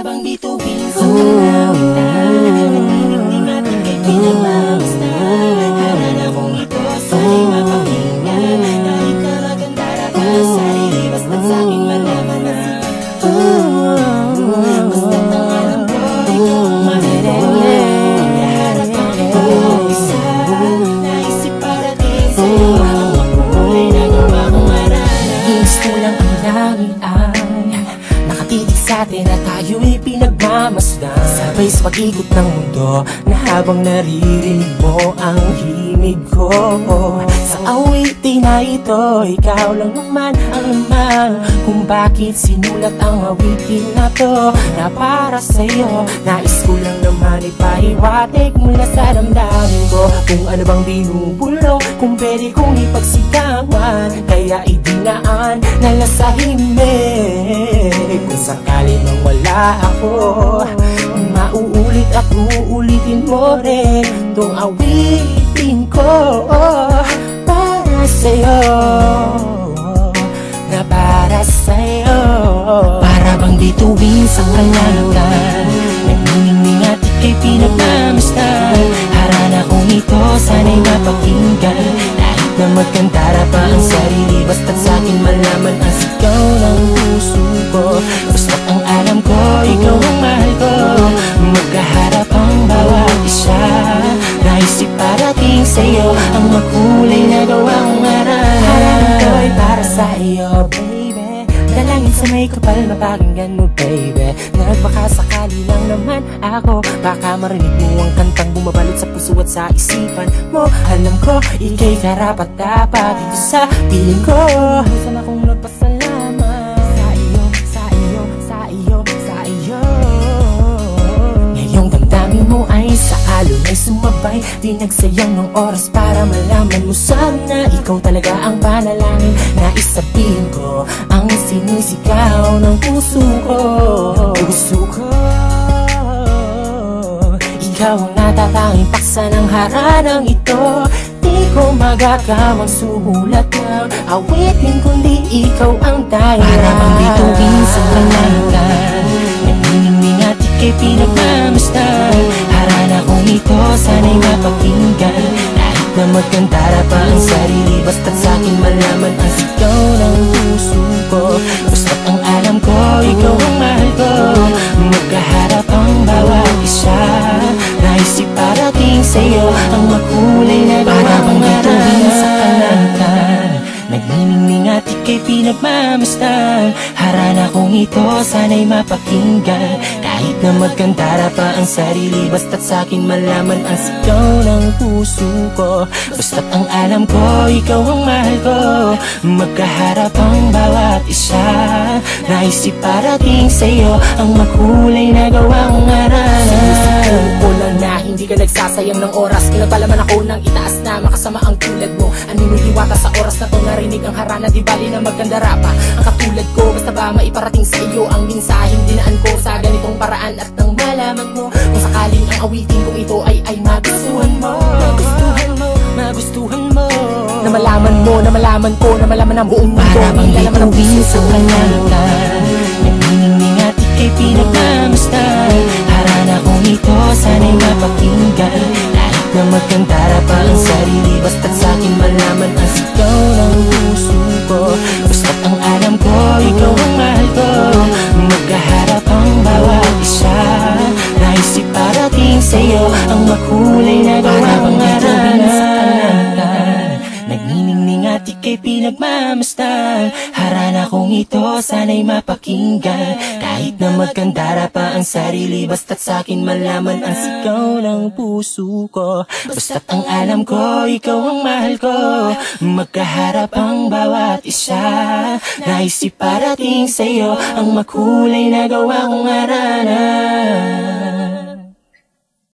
bang bituin sa kalangitan? Nagniningning at ika'y pinagmamasdan. Harana kong ito sana'y mapakinggan. Kahit na maganda pa ang sarili, basta't sa'king malaman na basta't ang alam ko, ikaw ang mahal ko. Naharap ang bawat isa, naisip parating sa'yo ang makulay na gawa kong harana. Gusto lang ang langit ay nakatitig sa'tin at tayo'y pinagmamasdan. Sabay sa pag-ikot ng mundo na habang naririnig mo ang himig ko. Sa awitin na ito, ikaw lang naman ang laman kung bakit sinulat ang awitin na to na para sa'yo. Nais ko lang naman ipahiwatig mula sa damdamin ko kung ano bang binubulong, kung pwede kong ipagsigawan. Kaya idinaan na lasahimik. Kung sakali mang wala ako, mauulit at uulitin mo rin tong awitin ko para sa'yo, na para sa'yo. Para bang bituin sa kalangitan, nagniningning at ika'y pinagmamasdan. Harana kong ito sana'y mapakinggan. Kahit na magkantara pa ang sarili, basta't sa'kin malaman ang sigaw ng puso ko. Basta't ang alam ko, ikaw ang mahal ko. Magkaharap ang bawat isa, naisip parating sa'yo ang makulay na gawa kong harana. Harana ko ay para sa iyo, baby. Dalangin sa may kapal, mapakinggan mo, baby. Nagbakasakali lang naman ako, baka marinig mo ang kantang bumabalot sa puso at sa isipan mo. Alam ko, ika'y karapat-dapat dito sa piling ko. Minsan akong nagpasalamat sa iyo, sa iyo, sa iyo, sa iyo. Ngayong damdamin mo ay sa alon ay sumabay, di nagsayang ng oras para malaman mo sana. Ikaw talaga ang panalangin na isabihin ko ang sinisigaw ng puso ko. Puso ko, ikaw ang natatanging paksa ng haranang ito. Di ko magagawang sumulat ng awitin kundi ikaw ang dahilan. Para bang bituin sa kalangitan, nagniningning at ika'y pinagmamasdan. Harana kong ito sana'y mapakinggan. Kahit na magkantara pa ang sarili, basta't sa'kin malaman ang sigaw ng puso ko. Basta't ang alam ko, ikaw ang mahal ko. Magkaharap ang bawat isa, naisip parating sa'yo ang makulay na gawa kong harana. Sa kalangitan, nagniningning at ika'y pinagmamasdan. Harana kong ito sana'y mapakinggan. Kahit na magkantara pa ang sarili, basta't sa'kin malaman ang sigaw ng puso ko. Basta't ang alam ko, ikaw ang mahal ko. Magkaharap ang bawat isa, naisip parating sa'yo ang makulay na gawa kong harana. Ko lang na hindi ka nagsasayang ng oras, pinagpalaman ako ng itaas na makasama ang tulad mo. Anino'y diwata sa oras na to, narinig ang harana, di bali na magkandara pa ang katulad ko. Basta ba maiparating sa iyo ang mensaheng dinaan ko sa ganitong paraan at nang malaman mo kung sakaling ang awitin ko ito ay magustuhan mo. Magustuhan mo, magustuhan mo. Na malaman ko, na malaman ang buong mundo. Para bang bituin sa kalangitan, nagniningning at ika'y pinagmamasdan. Harana kong ito sana'y mapakinggan. Kahit na magkantara pa ang sarili, basta't sa'kin malaman ang sigaw ng puso ko. Basta't ang alam ko, ikaw ang mahal ko. Magkaharap ang bawat isa, naisip parating sa'yo ang makulay na gawa kong harana. Nagniningning at ika'y pinagmamasdan. Harana kong ito sana'y mapakinggan. Kahit na magkantara pa ang sarili, basta't sa'kin malaman ang sigaw ng puso ko. Basta't ang alam ko, ikaw ang mahal ko. Magkaharap ang bawat isa, naisip parating sa'yo ang makulay na gawa kong harana.